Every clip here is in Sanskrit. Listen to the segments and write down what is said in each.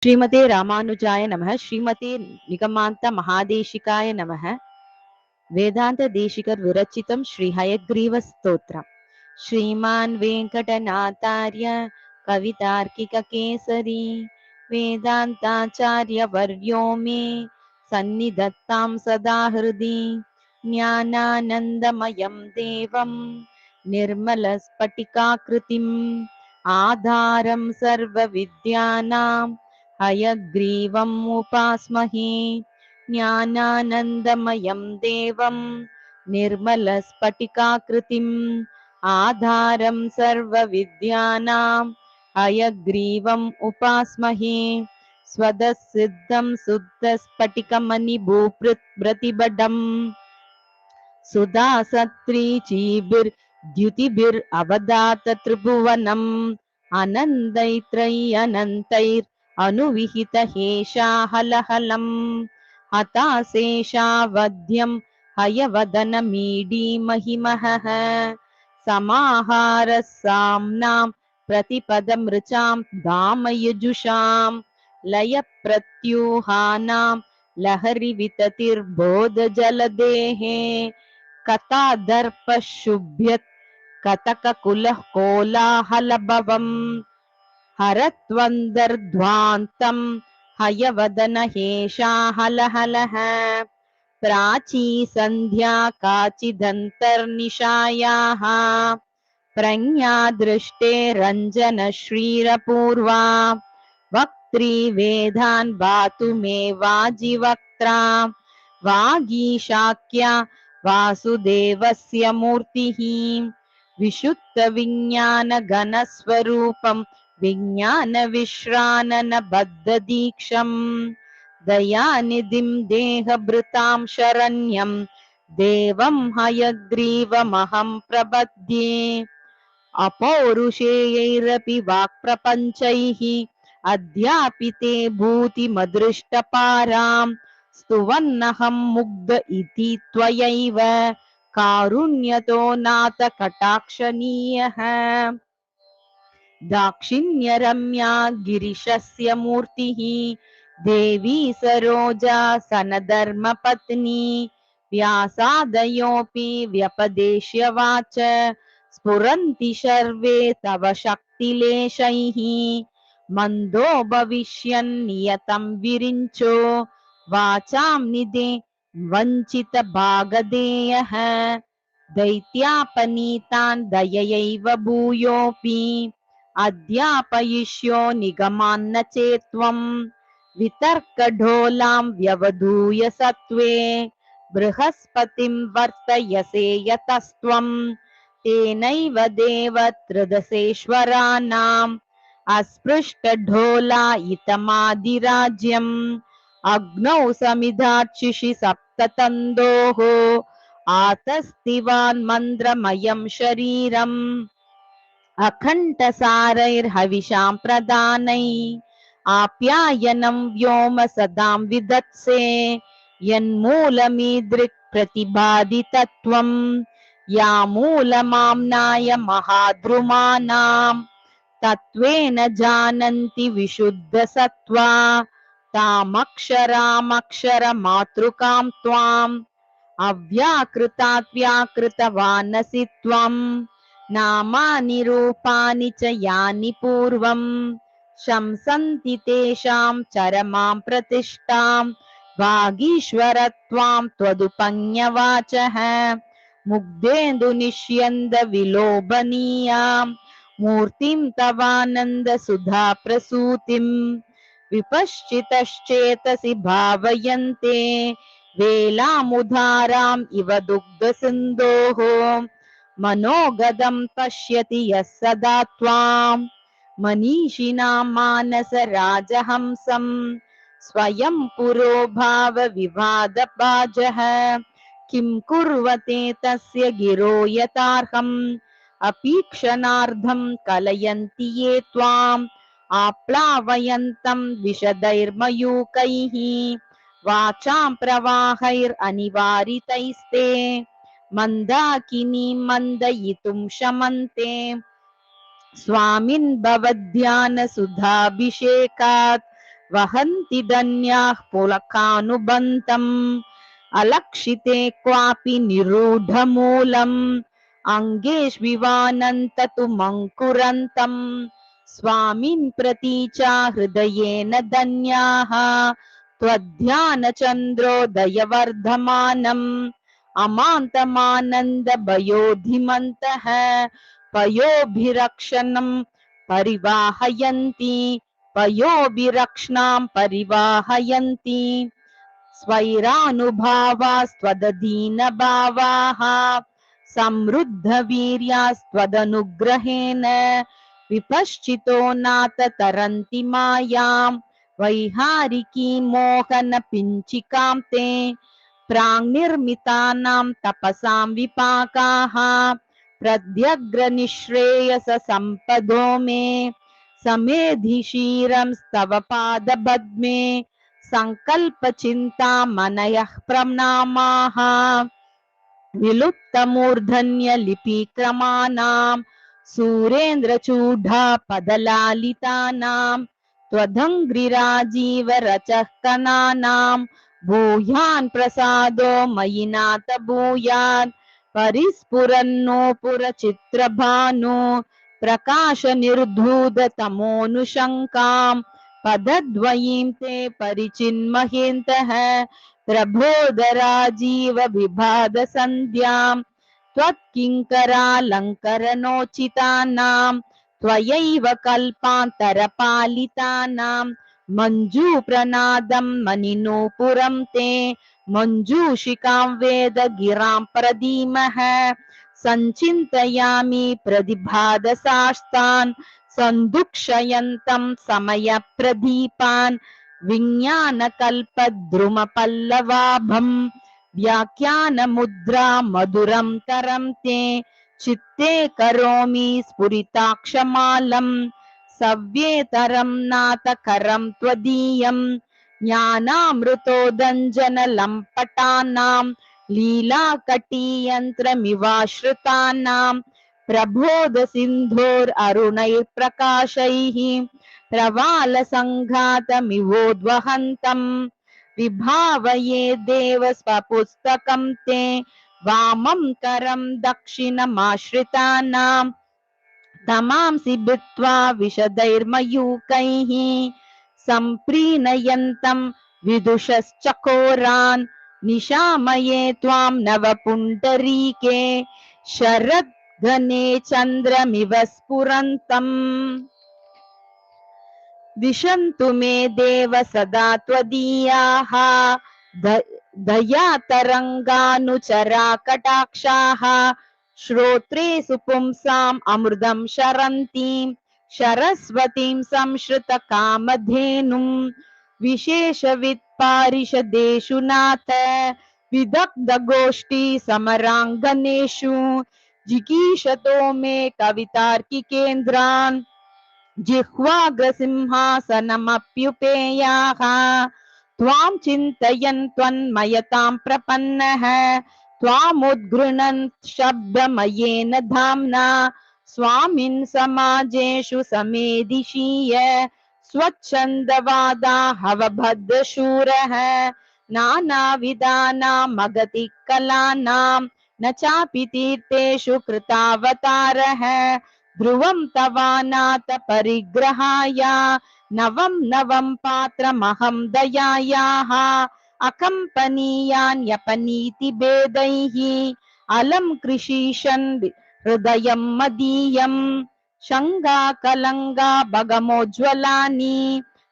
श्रीमते रामानुजाय नमः। श्रीमते निगमान्त महादेशिकाय नमः। वेदांत देशिकर विरचितं श्री हयग्रीव स्तोत्रम्। श्रीमान् वेंकटनाथार्य कवितार्किक केसरी वेदांताचार्य वर्यो मे सन्निधत्तां सदा हृदि। ज्ञानानन्दमयं देवं निर्मलस्फटिकाकृतिम् आधारं सर्वविद्यानां हयग्रीवम् उपास्महे। ज्ञानानन्दमयं देवं निर्मलस्फटिकाकृतिम् आधारं सर्वविद्यानां हयग्रीवम् उपास्महे। स्वदसिद्धं शुद्धस्फटिकमणिभूप्रतिबडम् सुधा सत्रीचीभिर्द्युतिभिरवदात त्रिभुवनम् अनन्तैत्रय्यनन्तैर् अनुविहित हेषाहलहलम् हताशेषावध्यं हयवदनमीडीमहिमहः समाहारः साम्नां प्रतिपदमृचां धामयजुषां लयप्रत्यूहानां लहरिविततिर्बोधजलदेः कथादर्पशुभ्यत् कतककुलः कोलाहलभवम् हरत्वन्दर्ध्वान्तं हयवदन हेषाहलहलः प्राची सन्ध्या काचिदन्तर्निशायाः प्रज्ञा दृष्टे रञ्जनश्रीरपूर्वा वक्त्री वेदान् भातु मे वाजिवक्त्रा वागीशाक्या वासुदेवस्य मूर्तिः विशुद्धविज्ञानघनस्वरूपं विज्ञानविश्राननबद्धदीक्षं दयानिधिं देहभृतां शरण्यं देवं हयग्रीवमहं प्रपद्ये। अपौरुषेयैरपि वाक्प्रपञ्चैः अध्यापिते भूतिमदृष्टपारां स्तुवन्नहं मुग्ध इति त्वयैव कारुण्यतो नाथ कटाक्षणीयः। दाक्षिण्यरम्या गिरिशस्य मूर्तिः देवी सरोजा सनधर्मपत्नी व्यासादयोऽपि व्यपदेश्य वाच स्फुरन्ति सर्वे तव शक्तिलेशैः मन्दो भविष्यन् नियतं विरिञ्चो वाचां निधे वञ्चितभागधेयः दैत्यापनीतान् दययैव भूयोऽपि अध्यापयिष्यो निगमान्न चेत्त्वं वितर्कढोलां व्यवधूय सत्त्वे बृहस्पतिं वर्तयसे यतस्त्वं तेनैव देवत्रदशेश्वराणाम् अस्पृष्टढोलायितमादिराज्यम् अग्नौ समिधार्चिषि सप्ततन्दोः आतस्तिवान् मन्द्रमयं शरीरम् अखण्डसारैर्हविषां प्रदानै आप्यायनं व्योम सदां विदत्से यन्मूलमीदृक् प्रतिभादितत्वं या मूलमाम्नाय महाद्रुमाणां तत्त्वेन जानन्ति विशुद्धसत्त्वा तामक्षरामक्षरमातृकां त्वाम् अव्याकृतात् व्याकृतवानसि त्वम् नामानि रूपाणि च यानि पूर्वं शंसन्ति तेषां चरमां प्रतिष्ठां वागीश्वरत्वां त्वदुपज्ञवाचः मुग्धेन्दुनिष्यन्द विलोभनीयां मूर्तिं तवानन्दसुधा प्रसूतिं विपश्चितश्चेतसि भावयन्ते वेलामुदाराम् इव दुग्धसिन्धोः मनोगदं पश्यति यः सदा त्वां मनीषिणां मानसराजहंसं स्वयं पुरोभावविवादभाजः किं कुर्वते तस्य गिरो यतार्हम् अपीक्षणार्धं कलयन्ति ये त्वाम् आप्लावयन्तं विशदैर्मयूकैः वाचां प्रवाहैरनिवारितैस्ते मन्दाकिनीं मन्दयितुं शमन्ते स्वामिन् भवद्ध्यानसुधाभिषेकात् वहन्ति धन्याः पुलकानुबन्तम् अलक्षिते क्वापि निरूढमूलम् अङ्गेष्विवानन्ततु मङ्कुरन्तम् स्वामिन् प्रतीचा हृदयेन धन्याः त्वध्यानचन्द्रोदयवर्धमानम् अमान्तमानन्दभयोधिमन्तः पयोभिरक्षणम् परिवाहयन्ति पयोभिरक्ष्णाम् परिवाहयन्ति स्वैरानुभावास्त्वदधीनभावाः समृद्धवीर्यास्त्वदनुग्रहेण विपश्चितो नाथ तरन्ति मायाम् वैहारिकी मोहनपिञ्चिकां ते प्राङ्निर्मितानां तपसां विपाकाः प्रत्यग्रनिःश्रेयससम्पदो मे समेधिशीरं स्तव पादपद्मे सङ्कल्पचिन्तामनयः प्रणामाः विलुप्तमूर्धन्यलिपिक्रमाणां सुरेन्द्रचूडा पदलालितानां त्वदङ्घ्रिराजीवरचः कणानां भूयान् प्रसादो मयि नाथ भूयात् परिस्फुरन्नो पुरचित्रभानु प्रकाशनिर्धूततमोऽनुशङ्कां पदद्वयीं ते परिचिन्महेन्तः प्रबोधराजीव विभाद संध्यां त्वत्किङ्करालङ्करणोचितानां त्वयैव कल्पान्तरपालितानां मञ्जूप्रनादं मणिनूपुरं ते मञ्जूषिकां वेद गिरां प्रदीमः सञ्चिन्तयामि प्रतिभादसास्तान् सन्दुक्षयन्तं समयप्रदीपान् विज्ञानकल्पद्रुमपल्लवाभं व्याख्यानमुद्रा मधुरं तरं ते चित्ते करोमि स्फुरिताक्षमालं सव्येतरं नाथकरं त्वदीयं ज्ञानामृतोदञ्जनलम्पटानां लीलाकटीयन्त्रमिवाश्रितानां प्रबोधसिन्धोररुणैर्प्रकाशैः प्रवालसङ्घातमिवोद्वहन्तं विभावये देव स्वपुस्तकं ते वामं करं दक्षिणमाश्रितानां तमांसि भित्त्वा विशदैर्मयूकैः सम्प्रीणयन्तं विदुषश्चकोरान् निशामये त्वां नवपुण्डरीके शरद्घने चन्द्रमिव स्फुरन्तम् दिशन्तु मे देव सदा त्वदीयाः दयातरङ्गानुचरा कटाक्षाः श्रोत्रेषु पुंसाम् अमृतं शरन्तीं सरस्वतीं संश्रितकामधेनुं विशेषवित्पारिषदेषु नाथ विदग्धगोष्ठी समराङ्गनेषु जिगीषतो मे कवितार्किकेन्द्रान् जिह्वाग्रसिंहासनमप्युपेयाः त्वां चिन्तयन् त्वन्मयतां प्रपन्नः त्वामुद्गृह्णन् शब्दमयेन धाम्ना स्वामिन् समाजेषु समेधिशीय स्वच्छन्दवादाहवभद्रशूरः नानाविधानां मगति कलानां न चापि तीर्थेषु कृतावतारः ध्रुवं तवानाथ परिग्रहाय नवं नवं पात्रमहं दयायाः अकम्पनीयान्यपनीति भेदैः अलं कृषीषन् हृदयं मदीयं शङ्गाकलङ्गा भगमोज्ज्वलानि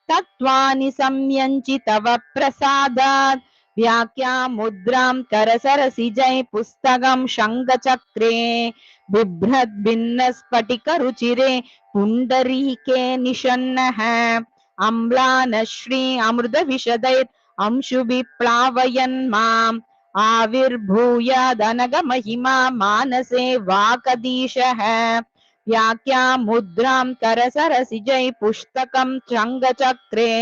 तत्त्वानि संयञ्चि तव प्रसादात् व्याख्यामुद्रां करसरसिजै पुस्तकं शङ्खचक्रे बिभ्रद्भिन्नस्फटिकरुचिरे पुण्डरीके निषण्णः अम्लानश्री अमृतविशदैर् अंशुभिः प्लावयन् माम् आविर्भूयादनघमहिमा मानसे वाकधीशः व्याख्यामुद्रां करसरसिजै पुस्तकं शङ्खचक्रे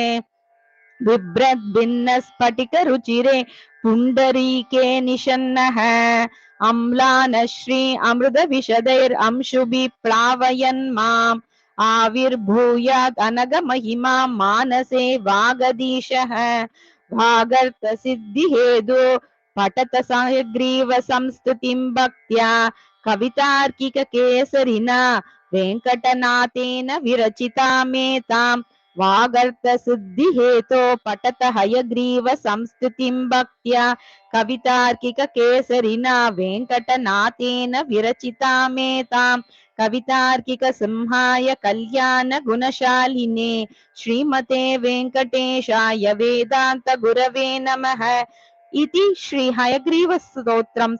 बिभ्रद्भिन्नस्फटिकरुचिरे पुण्डरीके निषण्णः अम्लानश्री अमृतविशदैर् अंशुभिः प्लावयन् माम् आविर्भूयात् अनघमहिमा मानसे वागधीशः भागर्तसिद्धिहेदो पठत हयग्रीव संस्तुतिं भक्त्या कवितार्किककेसरिना वेङ्कटनाथेन विरचितामेतां वागर्तसिद्धिहेतो पठत हयग्रीव संस्तुतिं भक्त्या कवितार्किककेसरिना वेङ्कटनाथेन विरचितामेतां कवितार्किकसिंहाय कल्याण गुणशालिने श्रीमते वेङ्कटेशाय वेदान्त गुरवे नमः इति श्री हयग्रीव स्तोत्रं